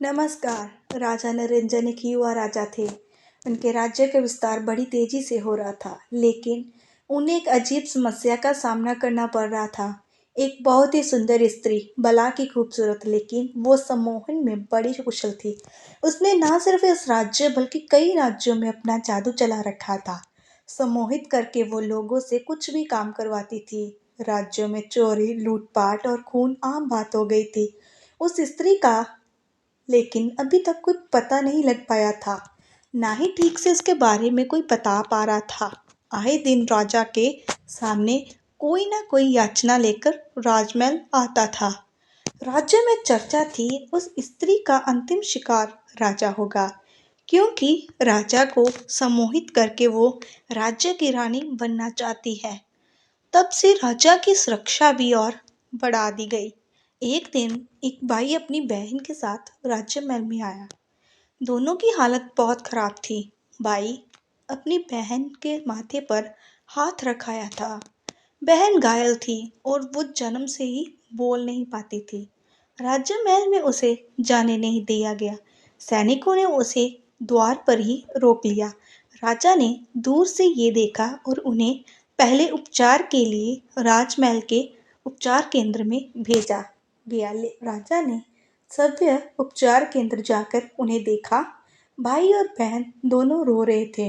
नमस्कार। राजा नरेंद्र एक युवा राजा थे। उनके राज्य का विस्तार बड़ी तेजी से हो रहा था, लेकिन उन्हें एक अजीब समस्या का सामना करना पड़ रहा था। एक बहुत ही सुंदर स्त्री, बला की खूबसूरत, लेकिन वो सम्मोहन में बड़ी कुशल थी। उसने न सिर्फ इस राज्य बल्कि कई राज्यों में अपना जादू चला रखा था। सम्मोहित करके वो लोगों से कुछ भी काम करवाती थी। राज्यों में चोरी, लूटपाट और खून आम बात हो गई थी। उस स्त्री का लेकिन अभी तक कोई पता नहीं लग पाया था, ना ही ठीक से उसके बारे में कोई बता पा रहा था। आए दिन राजा के सामने कोई ना कोई याचना लेकर राजमहल आता था। राज्य में चर्चा थी उस स्त्री का अंतिम शिकार राजा होगा, क्योंकि राजा को सम्मोहित करके वो राज्य की रानी बनना चाहती है। तब से राजा की सुरक्षा भी और बढ़ा दी गई। एक दिन एक भाई अपनी बहन के साथ राज्य महल में आया। दोनों की हालत बहुत खराब थी। भाई अपनी बहन के माथे पर हाथ रखाया था। बहन घायल थी और वो जन्म से ही बोल नहीं पाती थी। राज्य महल में उसे जाने नहीं दिया गया। सैनिकों ने उसे द्वार पर ही रोक लिया। राजा ने दूर से ये देखा और उन्हें पहले उपचार के लिए राजमहल के उपचार केंद्र में भेजा गया। राजा ने सभ्य उपचार केंद्र जाकर उन्हें देखा। भाई और बहन दोनों रो रहे थे।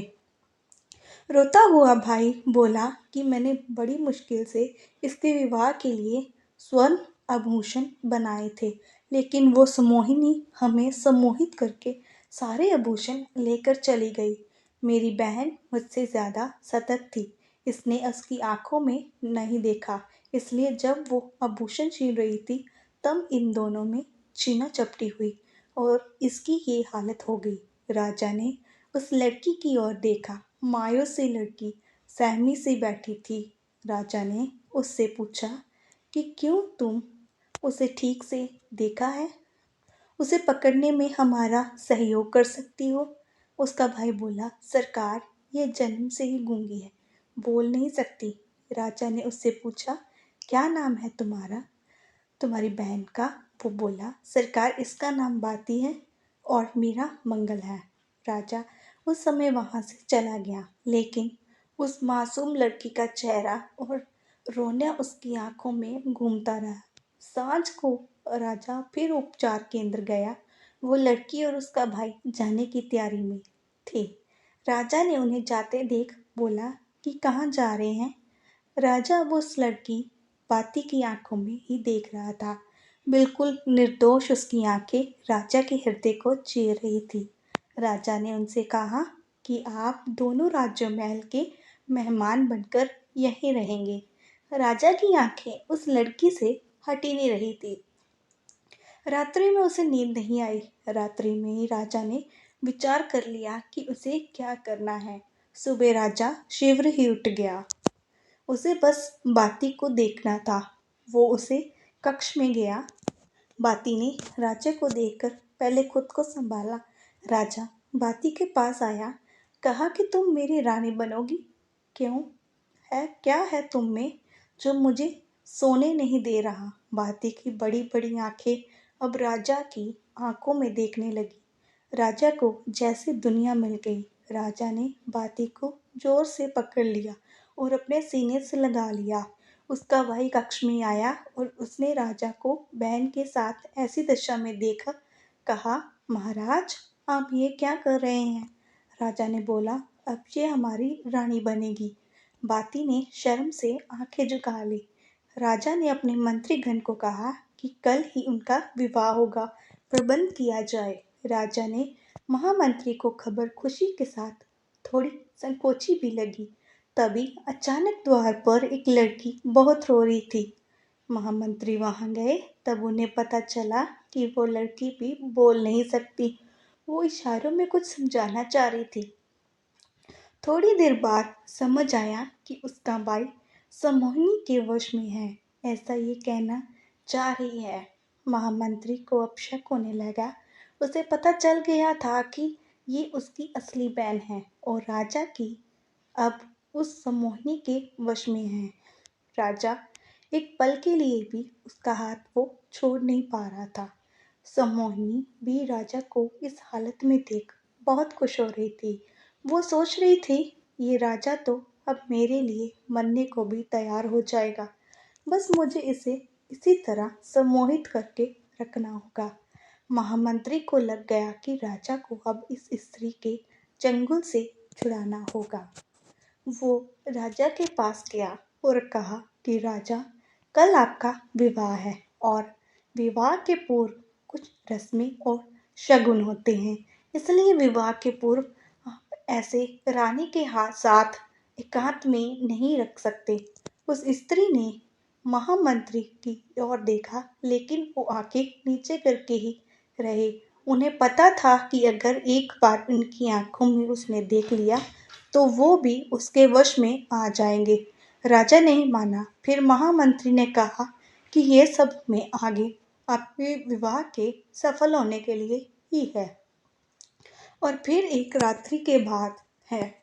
रोता हुआ भाई बोला कि मैंने बड़ी मुश्किल से इसके विवाह के लिए स्वर्ण आभूषण बनाए थे, लेकिन वो सम्मोहिनी हमें सम्मोहित करके सारे आभूषण लेकर चली गई। मेरी बहन मुझसे ज्यादा सतर्क थी। इसने उसकी आंखों में नहीं देखा, इसलिए जब वो आभूषण छीन रही थी तब इन दोनों में छीना चपटी हुई और इसकी ये हालत हो गई। राजा ने उस लड़की की ओर देखा। मायूस सी लड़की सहमी सी बैठी थी। राजा ने उससे पूछा कि क्यों तुम उसे ठीक से देखा है? उसे पकड़ने में हमारा सहयोग कर सकती हो? उसका भाई बोला, सरकार, यह जन्म से ही गूंगी है, बोल नहीं सकती। राजा ने उससे पूछा, क्या नाम है तुम्हारा, तुम्हारी बहन का? वो बोला, सरकार, इसका नाम बाती है और मेरा मंगल है। राजा उस समय वहां से चला गया, लेकिन उस मासूम लड़की का चेहरा और रोना उसकी आंखों में घूमता रहा। सांझ को राजा फिर उपचार केंद्र गया। वो लड़की और उसका भाई जाने की तैयारी में थे। राजा ने उन्हें जाते देख बोला कि कहाँ जा रहे हैं? राजा अब उस लड़की बाती की आंखों में ही देख रहा था। बिल्कुल निर्दोष उसकी आंखें राजा के हृदय को चीर रही थी। राजा ने उनसे कहा कि आप दोनों राज्य महल के मेहमान बनकर यहीं रहेंगे। राजा की आंखें उस लड़की से हटी नहीं रही थी। रात्रि में उसे नींद नहीं आई। रात्रि में ही राजा ने विचार कर लिया कि उसे क्या करना है। सुबह राजा शीघ्र ही उठ गया। उसे बस बाती को देखना था। वो उसे कक्ष में गया। बाती ने राजा को देखकर पहले खुद को संभाला। राजा बाती के पास आया, कहा कि तुम मेरी रानी बनोगी? क्यों है, क्या है तुम में जो मुझे सोने नहीं दे रहा? बाती की बड़ी बड़ी आंखें अब राजा की आंखों में देखने लगी। राजा को जैसे दुनिया मिल गई। राजा ने बाती को जोर से पकड़ लिया और अपने सीने से लगा लिया। उसका भाई कक्ष में आया और उसने राजा को बहन के साथ ऐसी दशा में देखा। कहा, महाराज, आप ये क्या कर रहे हैं? राजा ने बोला, अब ये हमारी रानी बनेगी। बाती ने शर्म से आंखें झुका ली। राजा ने अपने मंत्रीगण को कहा कि कल ही उनका विवाह होगा, प्रबंध किया जाए। राजा ने महामंत्री को खबर खुशी के साथ थोड़ी संकोची भी लगी। तभी अचानक द्वार पर एक लड़की बहुत रो रही थी। महामंत्री वहां गए, तब उन्हें पता चला कि वो लड़की भी बोल नहीं सकती। वो इशारों में कुछ समझाना चाह रही थी। थोड़ी देर बाद समझ आया कि उसका भाई सम्मोहिनी के वश में है, ऐसा ये कहना चाह रही है। महामंत्री को अब शक होने लगा। उसे पता चल गया था कि ये उसकी असली बहन है और राजा की अब उस सम्मोहिनी के वश में है। राजा एक पल के लिए भी उसका हाथ वो छोड़ नहीं पा रहा था। सम्मोहिनी भी राजा को इस हालत में देख बहुत खुश हो रही थी। वो सोच रही थी, ये राजा तो अब मेरे लिए मरने को भी तैयार हो जाएगा। बस मुझे इसे इसी तरह सम्मोहित करके रखना होगा। महामंत्री को लग गया कि राजा को अब इस स्त्री के चंगुल से छुड़ाना होगा। वो राजा के पास गया और कहा कि राजा, कल आपका विवाह है और विवाह के पूर्व कुछ रस्में और शगुन होते हैं। इसलिए विवाह के पूर्व आप ऐसे रानी के हाथ साथ एकांत में नहीं रख सकते। उस स्त्री ने महामंत्री की ओर देखा, लेकिन वो आंखें नीचे करके ही रहे। उन्हें पता था कि अगर एक बार उनकी आंखों में उसने देख लिया तो वो भी उसके वश में आ जाएंगे। राजा नहीं माना। फिर महामंत्री ने कहा कि ये सब मैं आगे आपके विवाह के सफल होने के लिए ही है और फिर एक रात्रि के बाद है।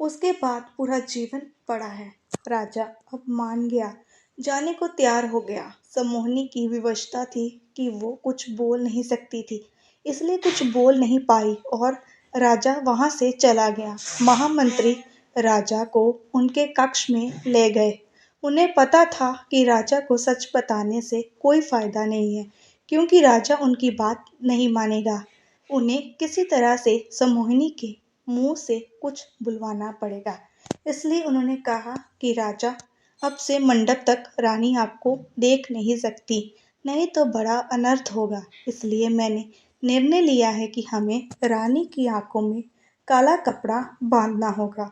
उसके बाद पूरा जीवन पड़ा है। राजा अब मान गया, जाने को तैयार हो गया। सम्मोहनी की विवशता थी कि वो कुछ बोल नहीं सकती थी, इसलिए कुछ बोल नहीं पाई और राजा वहां से चला गया। महामंत्री राजा को उनके कक्ष में ले गए। उन्हें पता था कि राजा को सच बताने से कोई फायदा नहीं है, क्योंकि राजा उनकी बात नहीं मानेगा। उन्हें किसी तरह से सम्मोहिनी के मुंह से कुछ बुलवाना पड़ेगा। इसलिए उन्होंने कहा कि राजा, अब से मंडप तक रानी आपको देख नहीं सकती, नहीं तो बड़ा अनर्थ होगा। इसलिए मैंने निर्णय लिया है कि हमें रानी की आंखों में काला कपड़ा बांधना होगा।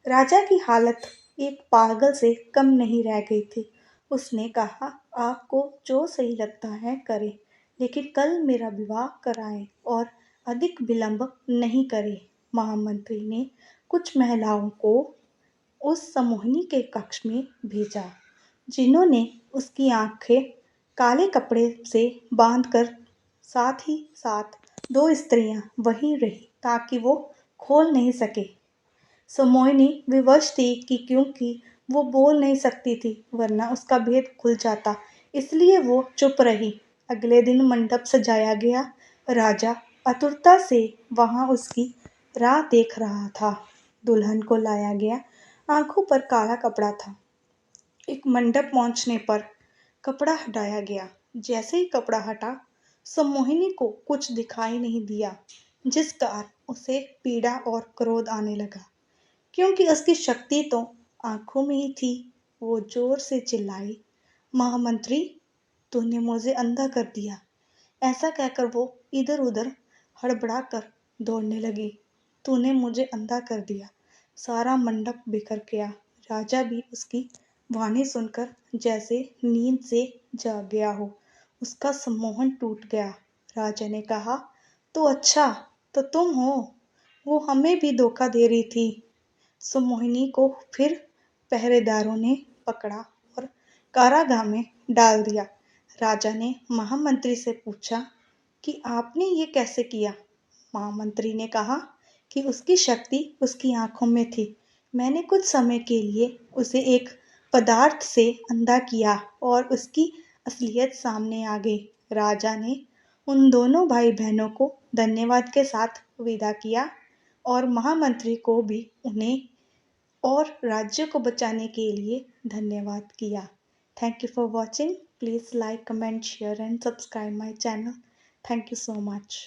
राजा की हालत एक पागल से कम नहीं रह गई थी। उसने कहा, आपको जो सही लगता है करें, लेकिन कल मेरा विवाह कराएं और अधिक विलंब नहीं करें। महामंत्री ने कुछ महिलाओं को उस सम्मोहिनी के कक्ष में भेजा, जिन्होंने उसकी आंखें काले कपड़े से बांधकर, साथ ही साथ दो स्त्रियां वहीं रही ताकि वो खोल नहीं सके। सम्मोहिनी विवश थी कि क्योंकि वो बोल नहीं सकती थी, वरना उसका भेद खुल जाता, इसलिए वो चुप रही। अगले दिन मंडप सजाया गया। राजा आतुरता से वहां उसकी राह देख रहा था। दुल्हन को लाया गया। आंखों पर काला कपड़ा था। एक मंडप पहुंचने पर कपड़ा हटाया गया। जैसे ही कपड़ा हटा, सम्मोहिनी को कुछ दिखाई नहीं दिया, जिस कारण उसे पीड़ा और क्रोध आने लगा। क्योंकि उसकी शक्ति तो आंखों में ही थी। वो जोर से चिल्लाई, महामंत्री, तूने मुझे अंधा कर दिया। ऐसा कहकर वो इधर उधर हड़बड़ा कर दौड़ने लगी। तूने मुझे अंधा कर दिया। सारा मंडप बिखर गया। राजा भी उसकी वाणी सुनकर जैसे नींद से जाग गया हो। उसका सम्मोहन टूट गया। राजा ने कहा, तो अच्छा, तो तुम हो। वो हमें भी धोखा दे रही थी। सम्मोहिनी को फिर पहरेदारों ने पकड़ा और कारागाह में डाल दिया। राजा ने महामंत्री से पूछा कि आपने ये कैसे किया। महामंत्री ने कहा कि उसकी शक्ति उसकी आंखों में थी। मैंने कुछ समय के लिए उसे एक पदार्थ से अंधा किया और उसकी असलियत सामने आ गई। राजा ने उन दोनों भाई बहनों को धन्यवाद के साथ विदा किया और महामंत्री को भी उन्हें और राज्य को बचाने के लिए धन्यवाद किया। Thank you for watching. Please like, comment, share and subscribe my channel. Thank you so much.